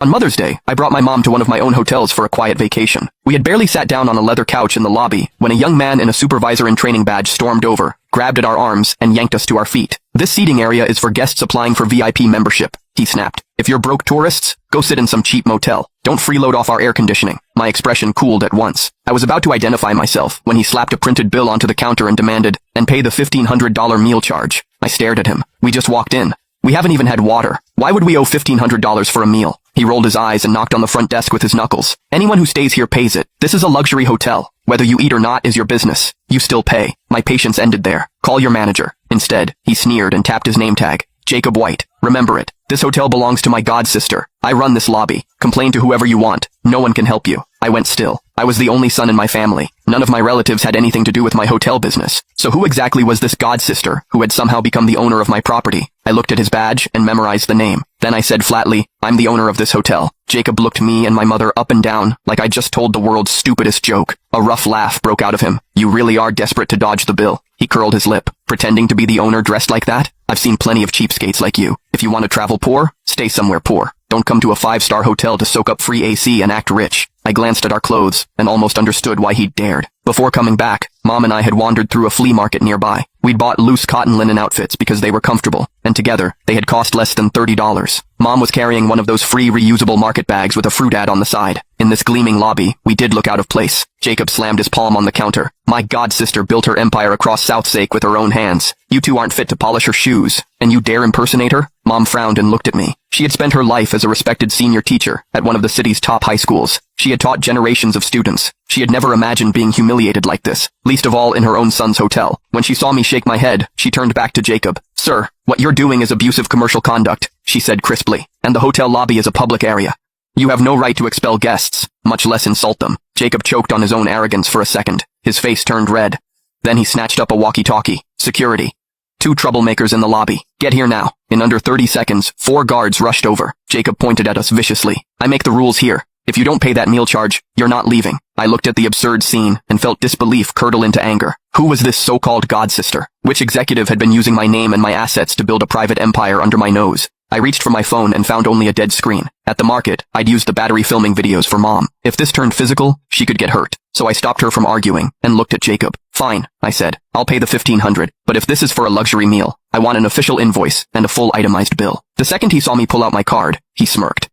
On Mother's Day, I brought my mom to one of my own hotels for a quiet vacation. We had barely sat down on a leather couch in the lobby when a young man in a supervisor-in-training badge stormed over, grabbed at our arms, and yanked us to our feet. "This seating area is for guests applying for VIP membership," he snapped. "If you're broke tourists, go sit in some cheap motel. Don't freeload off our air conditioning." My expression cooled at once. I was about to identify myself when he slapped a printed bill onto the counter and demanded, "And pay the $1,500 meal charge." I stared at him. "We just walked in. We haven't even had water. Why would we owe $1,500 for a meal?" He rolled his eyes and knocked on the front desk with his knuckles. "Anyone who stays here pays it. This is a luxury hotel. Whether you eat or not is your business. You still pay." My patience ended there. "Call your manager." Instead, he sneered and tapped his name tag. "Jacob White. Remember it. This hotel belongs to my god sister. I run this lobby. Complain to whoever you want. No one can help you." I went still. I was the only son in my family. None of my relatives had anything to do with my hotel business. So who exactly was this god sister who had somehow become the owner of my property? I looked at his badge and memorized the name. Then I said flatly, "I'm the owner of this hotel." Jacob looked me and my mother up and down like I just told the world's stupidest joke. A rough laugh broke out of him. "You really are desperate to dodge the bill." He curled his lip. "Pretending to be the owner dressed like that? I've seen plenty of cheapskates like you. If you want to travel poor, stay somewhere poor. Don't come to a 5-star hotel to soak up free AC and act rich." I glanced at our clothes and almost understood why he dared. Before coming back, Mom and I had wandered through a flea market nearby. We'd bought loose cotton linen outfits because they were comfortable, and together, they had cost less than $30. Mom was carrying one of those free reusable market bags with a fruit ad on the side. In this gleaming lobby, we did look out of place. Jacob slammed his palm on the counter. "My god sister built her empire across Southsake with her own hands. You two aren't fit to polish her shoes, and you dare impersonate her?" Mom frowned and looked at me. She had spent her life as a respected senior teacher at one of the city's top high schools. She had taught generations of students. She had never imagined being humiliated like this, least of all in her own son's hotel. When she saw me shake my head, she turned back to Jacob. "Sir, what you're doing is abusive commercial conduct," she said crisply, "and the hotel lobby is a public area. You have no right to expel guests, much less insult them." Jacob choked on his own arrogance for a second. His face turned red. Then he snatched up a walkie-talkie. "Security. 2 troublemakers in the lobby. Get here now." In under 30 seconds, 4 guards rushed over. Jacob pointed at us viciously. "I make the rules here. If you don't pay that meal charge, you're not leaving." I looked at the absurd scene and felt disbelief curdle into anger. Who was this so-called god sister? Which executive had been using my name and my assets to build a private empire under my nose? I reached for my phone and found only a dead screen. At the market, I'd used the battery filming videos for Mom. If this turned physical, she could get hurt. So I stopped her from arguing and looked at Jacob. "Fine," I said. "I'll pay the $1,500, but if this is for a luxury meal, I want an official invoice and a full itemized bill." The second he saw me pull out my card, he smirked.